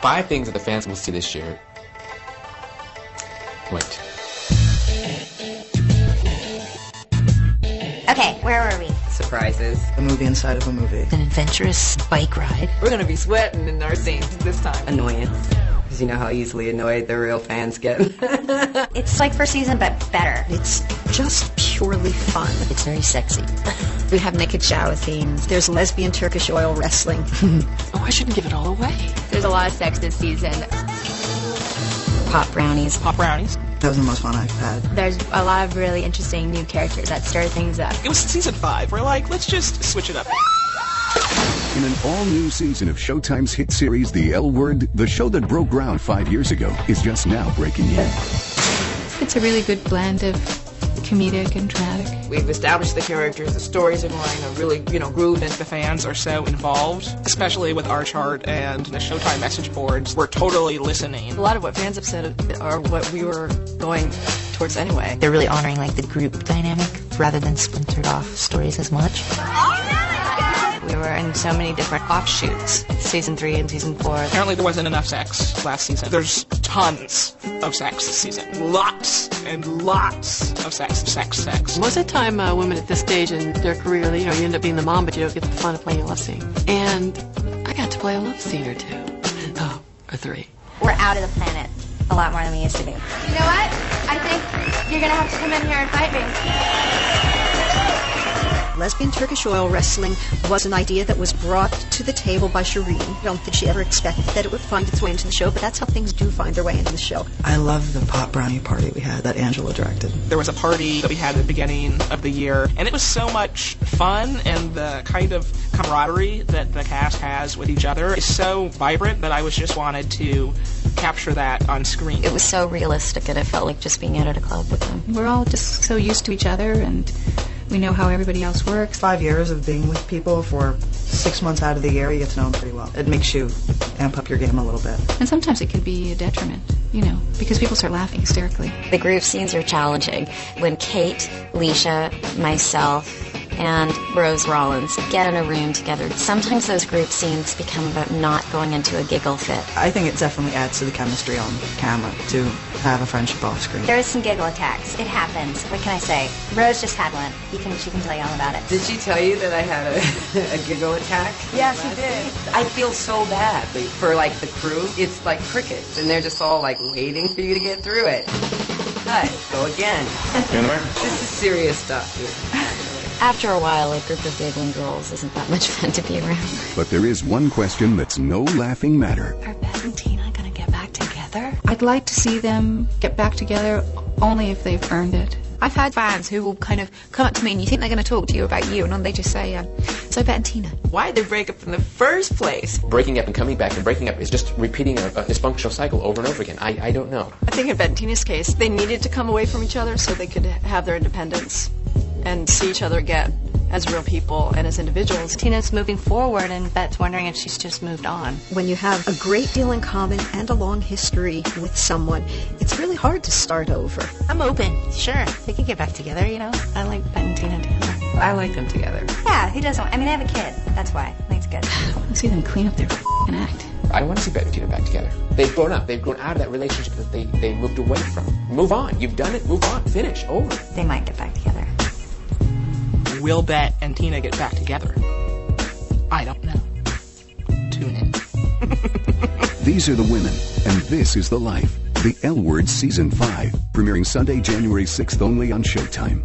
5 things that the fans will see this year. Wait. Okay, where were we? Surprises. A movie inside of a movie. An adventurous bike ride. We're gonna be sweating in our scenes this time. Annoyance. Because you know how easily annoyed the real fans get. It's like first season, but better. It's just purely fun. It's very sexy. We have naked shower scenes. There's lesbian Turkish oil wrestling. Oh, I shouldn't give it all away. There's a lot of sex this season. Pop brownies. Pop brownies. That was the most fun I've had. There's a lot of really interesting new characters that stir things up. It was season 5. We're like, let's just switch it up. In an all-new season of Showtime's hit series, The L Word, the show that broke ground 5 years ago is just now breaking in. It's a really good blend of comedic and dramatic. We've established the characters, the stories are going to really, groove, and the fans are so involved, especially with our chart and the Showtime message boards. We're totally listening. A lot of what fans have said are what we were going towards anyway. They're really honoring like the group dynamic rather than splintered off stories as much. We were in so many different offshoots, season 3 and season 4. Apparently there wasn't enough sex last season. There's tons of sex this season. Lots and lots of sex. Most of the time, women at this stage in their career, you end up being the mom, but you don't get the fun of playing a love scene. And I got to play a love scene or 2. Oh, or 3. We're out of the planet a lot more than we used to be. You know what? I think you're gonna have to come in here and fight me. Lesbian Turkish oil wrestling was an idea that was brought to the table by Shireen. I don't think she ever expected that it would find its way into the show, but that's how things do find their way into the show. I love the pop brownie party we had that Angela directed. There was a party that we had at the beginning of the year, and it was so much fun, and the kind of camaraderie that the cast has with each other is so vibrant that I just wanted to capture that on screen. It was so realistic and it felt like just being out at a club with them. We're all just so used to each other and we know how everybody else works. 5 years of being with people for 6 months out of the year, you get to know them pretty well. It makes you amp up your game a little bit. And sometimes it can be a detriment, because people start laughing hysterically. The group scenes are challenging. When Kate, Leisha, myself, and Rose Rollins get in a room together, sometimes those group scenes become about not going into a giggle fit. I think it definitely adds to the chemistry on camera to have a friendship off screen. There is some giggle attacks. It happens. What can I say? Rose just had one. She can tell you all about it. Did she tell you that I had a giggle attack? Yeah, she did. I feel so bad for the crew. It's like crickets, and they're just all waiting for you to get through it. Cut. Go again. This is serious stuff, dude. After a while, a group of giggling girls isn't that much fun to be around. But there is one question that's no laughing matter. Are Beth and Tina going to get back together? I'd like to see them get back together only if they've earned it. I've had fans who will kind of come up to me and you think they're going to talk to you about you, and then they just say, so Beth and Tina. Why did they break up in the first place? Breaking up and coming back and breaking up is just repeating a dysfunctional cycle over and over again. I don't know. I think in Beth and Tina's case, they needed to come away from each other so they could have their independence and see each other again as real people and as individuals. Tina's moving forward and Beth's wondering if she's just moved on. When you have a great deal in common and a long history with someone, it's really hard to start over. I'm open. Sure. They can get back together, I like Beth and Tina together. I like them together. Yeah, who doesn't? They have a kid. That's why. I think it's good. I want to see them clean up their act. I want to see Beth and Tina back together. They've grown up. They've grown out of that relationship that they moved away from. Move on. You've done it. Move on. Finish. Over. They might get back together. Will Beth and Tina get back together? I don't know. Tune in. These are the women, and this is the life. The L Word Season 5, premiering Sunday, January 6th only on Showtime.